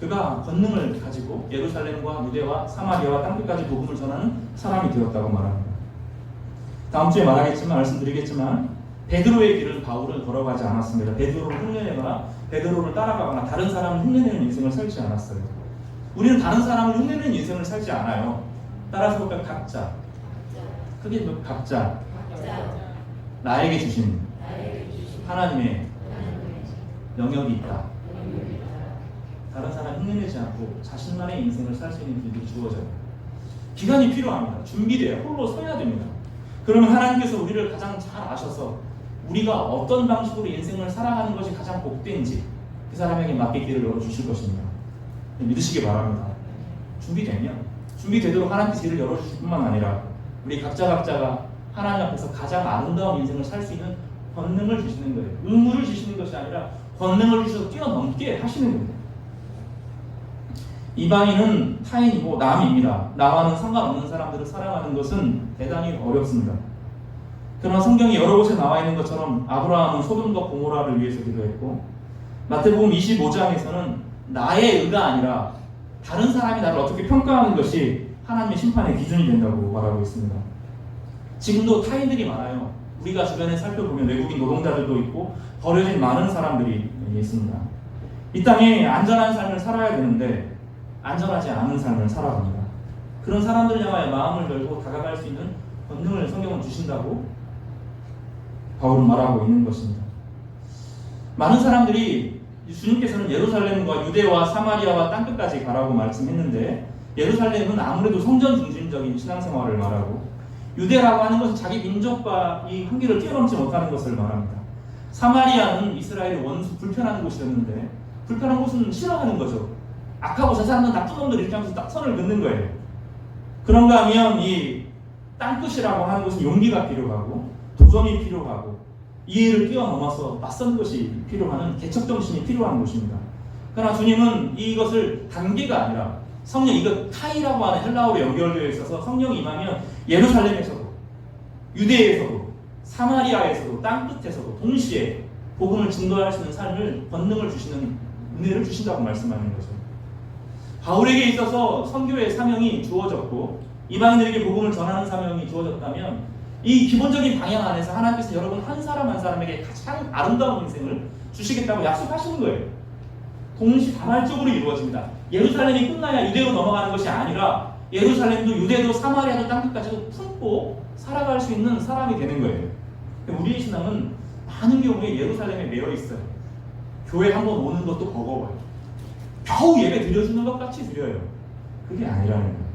그가 권능을 가지고 예루살렘과 유대와 사마리아와 땅끝까지 복음을 전하는 사람이 되었다고 말합니다. 다음 주에 말씀드리겠지만 베드로의 길을 바울은 걸어가지 않았습니다. 베드로를 흉내내거나 베드로를 따라가거나 다른 사람을 흉내내는 인생을 살지 않았어요. 우리는 다른 사람을 흉내내는 인생을 살지 않아요. 따라서 볼까요? 각자. 크게 각자. 나에게 주신 하나님의 영역이 있다. 다른 사람 흉내내지 않고 자신만의 인생을 살 수 있는 길이 주어져요. 기간이 필요합니다. 준비돼야 홀로 서야 됩니다. 그러면 하나님께서 우리를 가장 잘 아셔서 우리가 어떤 방식으로 인생을 살아가는 것이 가장 복된지 그 사람에게 맞게 길을 열어주실 것입니다. 믿으시기 바랍니다. 준비되도록 하나님께서 길을 열어주실 뿐만 아니라 우리 각자가 하나님 앞에서 가장 아름다운 인생을 살 수 있는 권능을 주시는 거예요. 의무를 주시는 것이 아니라 권능을 주셔서 뛰어넘게 하시는 겁니다. 이방인은 타인이고 남입니다. 나와는 상관없는 사람들을 사랑하는 것은 대단히 어렵습니다. 그러나 성경이 여러 곳에 나와 있는 것처럼 아브라함은 소돔과 고모라를 위해서 기도했고, 마태복음 25장에서는 나의 의가 아니라 다른 사람이 나를 어떻게 평가하는 것이 하나님의 심판의 기준이 된다고 말하고 있습니다. 지금도 타인들이 많아요. 우리가 주변에 살펴보면 외국인 노동자들도 있고 버려진 많은 사람들이 있습니다. 이 땅에 안전한 삶을 살아야 되는데 안전하지 않은 삶을 살아갑니다. 그런 사람들을 향하여 마음을 열고 다가갈 수 있는 권능을 성경은 주신다고 바울은 말하고 있는 것입니다. 많은 사람들이 주님께서는 예루살렘과 유대와 사마리아와 땅끝까지 가라고 말씀했는데, 예루살렘은 아무래도 성전 중심적인 신앙생활을 말하고, 유대라고 하는 것은 자기 민족과 이 한계를 뛰어넘지 못하는 것을 말합니다. 사마리아는 이스라엘의 원수, 불편한 곳이었는데, 불편한 곳은 싫어하는 거죠. 악하고 저 사람은 나쁜 놈들 이렇게 하면서 딱 선을 긋는 거예요. 그런가 하면 이 땅끝이라고 하는 것은 용기가 필요하고 도전이 필요하고 이해를 뛰어넘어서 맞선 것이 필요한 개척정신이 필요한 곳입니다. 그러나 주님은 이것을 단계가 아니라 성령, 이거 타이라고 하는 헬라어로 연결되어 있어서 성령이 임하면 예루살렘에서도 유대에서도 사마리아에서도 땅끝에서도 동시에 복음을 증거할 수 있는 삶을, 권능을 주시는 은혜를 주신다고 말씀하는 거죠. 바울에게 있어서 선교의 사명이 주어졌고 이방인들에게 복음을 전하는 사명이 주어졌다면, 이 기본적인 방향 안에서 하나님께서 여러분 한 사람 한 사람에게 가장 아름다운 인생을 주시겠다고 약속하시는 거예요. 동시다발적으로 이루어집니다. 예루살렘이 끝나야 유대로 넘어가는 것이 아니라 예루살렘도 유대도 사마리아도 땅끝까지도 품고 살아갈 수 있는 사람이 되는 거예요. 우리의 신앙은 많은 경우에 예루살렘에 매여 있어요. 교회 한번 오는 것도 버거워요. 겨우 예배 드려주는 것 같이 드려요. 그게 아니라는 거예요.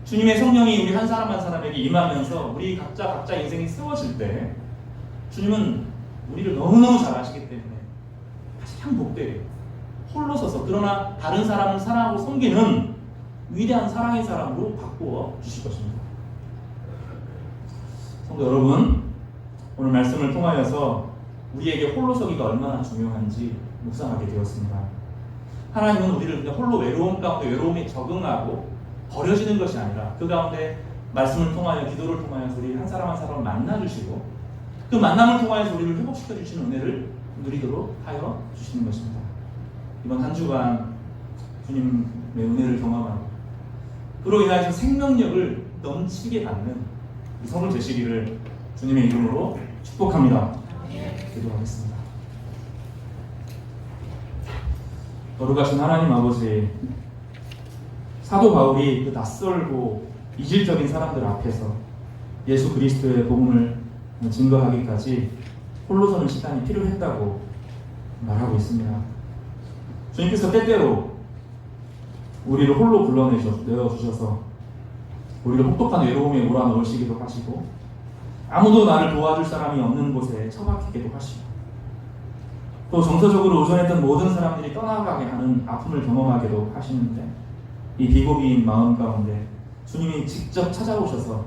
주님의 성령이 우리 한 사람 한 사람에게 임하면서 우리 각자 인생이 세워질 때 주님은 우리를 너무너무 잘 아시기 때문에 가장 복되게 홀로 서서, 그러나 다른 사람을 사랑하고 섬기는 위대한 사랑의 사람으로 바꾸어 주실 것입니다. 성도 여러분, 오늘 말씀을 통하여서 우리에게 홀로 서기가 얼마나 중요한지 묵상하게 되었습니다. 하나님은 우리를 그냥 홀로 외로움 가운데 외로움에 적응하고 버려지는 것이 아니라 그 가운데 말씀을 통하여, 기도를 통하여서 우리 한 사람 한 사람을 만나주시고 그 만남을 통하여서 우리를 회복시켜 주시는 은혜를 누리도록 하여 주시는 것입니다. 이번 한 주간 주님의 은혜를 경험하고 그로 인하여서 생명력을 넘치게 받는 이 성도 되시기를 주님의 이름으로 축복합니다. 기도하겠습니다. 거룩하신 하나님 아버지, 사도 바울이 그 낯설고 이질적인 사람들 앞에서 예수 그리스도의 복음을 증거하기까지 홀로 서는 시간이 필요했다고 말하고 있습니다. 주님께서 때때로 우리를 홀로 불러내어주셔서 우리를 혹독한 외로움에 몰아넣으시기도 하시고, 아무도 나를 도와줄 사람이 없는 곳에 처박히기도 하시고, 또 정서적으로 의존했던 모든 사람들이 떠나가게 하는 아픔을 경험하기도 하시는데, 이 비고비인 마음 가운데 주님이 직접 찾아오셔서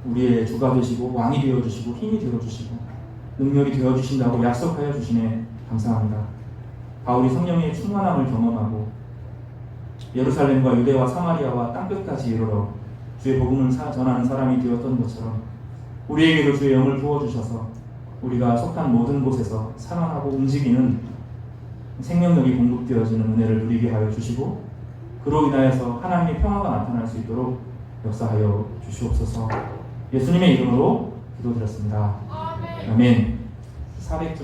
우리의 주가 되시고 왕이 되어주시고 힘이 되어주시고 능력이 되어주신다고 약속하여 주시네 감사합니다. 바울이 성령의 충만함을 경험하고 예루살렘과 유대와 사마리아와 땅끝까지 이르러 주의 복음을 전하는 사람이 되었던 것처럼 우리에게도 주의 영을 부어주셔서 우리가 속한 모든 곳에서 살아나고 움직이는 생명력이 공급되어지는 은혜를 누리게 하여 주시고, 그로 인하여서 하나님의 평화가 나타날 수 있도록 역사하여 주시옵소서. 예수님의 이름으로 기도드렸습니다. 아멘. 400